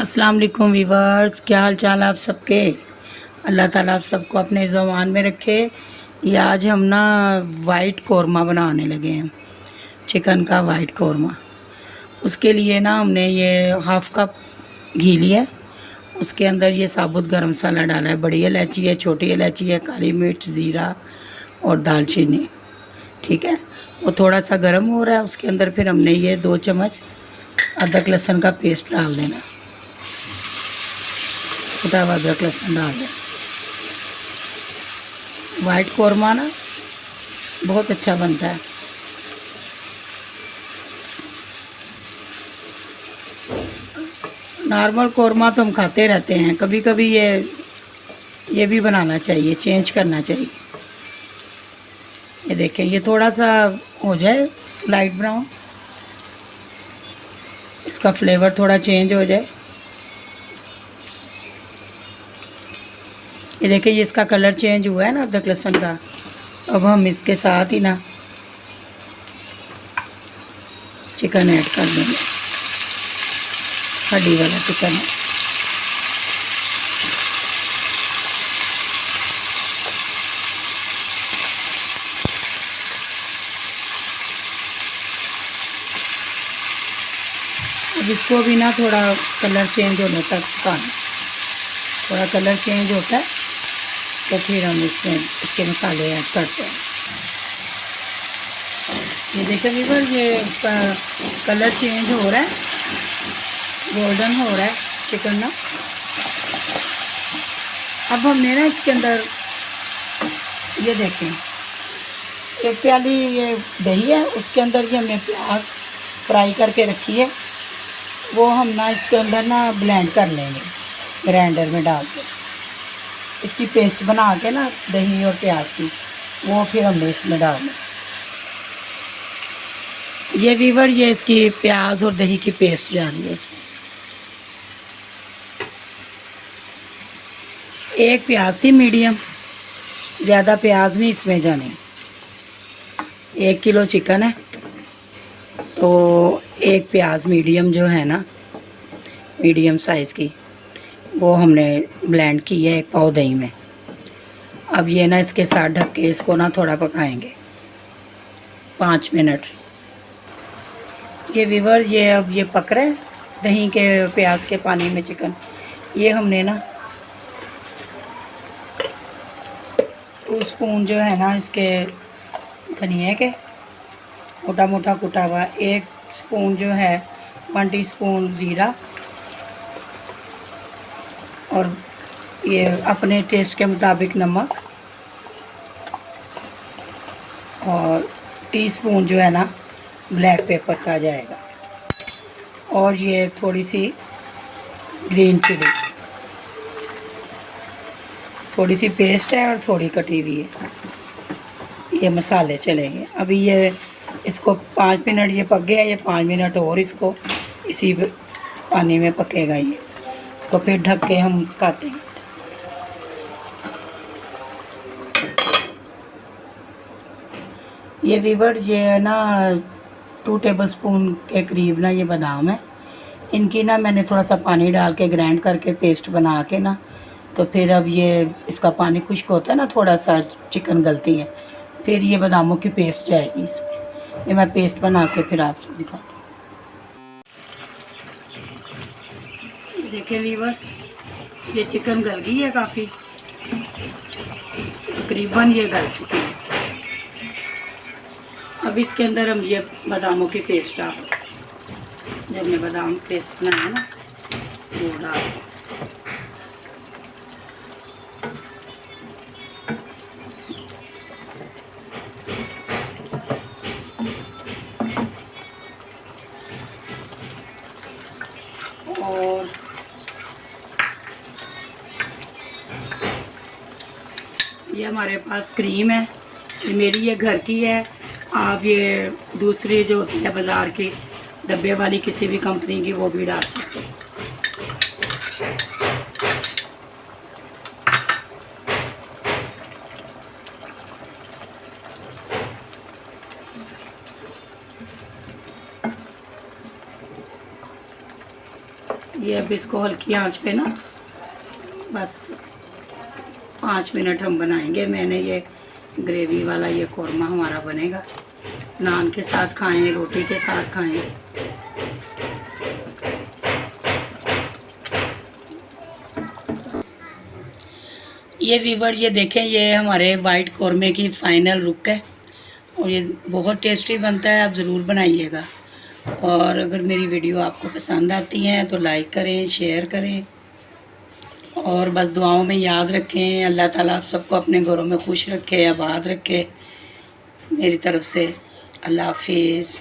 अस्सलाम वालेकुम वीवर्स, क्या हाल चाल आप सबके। अल्लाह ताला आप सबको अपने ज़ुबान में रखे। ये आज हम ना वाइट कौरमा बनाने लगे हैं, चिकन का वाइट कौरमा। उसके लिए ना हमने ये हाफ़ कप घी लिया, उसके अंदर ये साबुत गरम मसाला डाला है, बड़ी इलायची है, छोटी इलायची है, काली मिर्च, ज़ीरा और दालचीनी। ठीक है, वो थोड़ा सा गर्म हो रहा है, उसके अंदर फिर हमने ये 2 चम्मच अदरक लहसुन का पेस्ट डाल देना, कुटा हुआ अदरक लहसुन डाल दें। वाइट कौरमा ना बहुत अच्छा बनता है। नॉर्मल कौरमा तो हम खाते रहते हैं, कभी कभी ये भी बनाना चाहिए, चेंज करना चाहिए। ये देखें, ये थोड़ा सा हो जाए लाइट ब्राउन, इसका फ्लेवर थोड़ा चेंज हो जाए। ये देखिए, ये इसका कलर चेंज हुआ है ना अदरक लहसुन का। अब हम इसके साथ ही ना चिकन ऐड कर देंगे, हड्डी वाला चिकन है। अब इसको भी ना थोड़ा कलर चेंज होने तक पकाना। थोड़ा कलर चेंज होता है तो फिर हम इसमें इसके मसाले ऐड करते हैं। ये देखें व्यूअर, ये कलर चेंज हो रहा है, गोल्डन हो रहा है चिकन ना। अब हमने ना इसके अंदर ये देखें, एक प्याली ये दही है, उसके अंदर ये हमने प्याज फ्राई करके रखी है, वो हम ना इसके अंदर ना ब्लेंड कर लेंगे, ग्राइंडर में डाल के इसकी पेस्ट बना के ना दही और प्याज की, वो फिर हमने इसमें डालना। ये वीवर, ये इसकी प्याज और दही की पेस्ट डाली है इसमें। एक प्याज थी मीडियम, ज़्यादा प्याज नहीं इसमें जाने। 1 किलो चिकन है तो एक प्याज मीडियम जो है ना, मीडियम साइज़ की, वो हमने ब्लेंड की है 1 पाव दही में। अब ये ना इसके साथ ढक के इसको ना थोड़ा पकाएंगे 5 मिनट। ये वीवर, ये अब ये पक रहा है दही के प्याज के पानी में चिकन। ये हमने ना 2 स्पून जो है ना इसके धनिया के मोटा मोटा कुटा हुआ, 1 स्पून जो है 1 टीस्पून ज़ीरा, और ये अपने टेस्ट के मुताबिक नमक, और टीस्पून जो है ना ब्लैक पेपर का जाएगा, और ये थोड़ी सी ग्रीन चिली, थोड़ी सी पेस्ट है और थोड़ी कटी हुई है। ये मसाले चलेंगे। अभी ये इसको 5 मिनट ये पक गया, ये 5 मिनट और इसको इसी पानी में पकेगा। ये इसको फिर ढक के हम खाते हैं। ये वीवर, ये ना 2 टेबलस्पून के करीब ना ये बादाम है, इनकी ना मैंने थोड़ा सा पानी डाल के ग्राइंड करके पेस्ट बना के ना, तो फिर अब ये इसका पानी खुश्क होता है ना, थोड़ा सा चिकन गलती है, फिर ये बादामों की पेस्ट जाएगी इसमें। ये मैं पेस्ट बना के फिर आपको दिखाती हूँ। देखिए वीवर, ये चिकन गल गई है काफ़ी, तकरीबन ये गल चुकी है। अब इसके अंदर हम ये बादामों की पेस्ट डाल, जो हमने बादाम पेस्ट बनाया ना वो डाल। और ये हमारे पास क्रीम है, ये मेरी ये घर की है। आप ये दूसरी जो होती है बाज़ार की डब्बे वाली किसी भी कंपनी की, वो भी डाल सकते हैं। ये अब इसको हल्की आंच पे ना बस 5 मिनट हम बनाएंगे। मैंने ये ग्रेवी वाला ये कौरमा हमारा बनेगा, नान के साथ खाएं, रोटी के साथ खाएं। ये वीवर ये देखें, ये हमारे वाइट कौरमे की फ़ाइनल लुक है और ये बहुत टेस्टी बनता है, आप ज़रूर बनाइएगा। और अगर मेरी वीडियो आपको पसंद आती हैं तो लाइक करें, शेयर करें और बस दुआओं में याद रखें। अल्लाह ताला आप सबको अपने घरों में खुश रखे, आबाद रखे। मेरी तरफ से अल्लाह हाफिज़।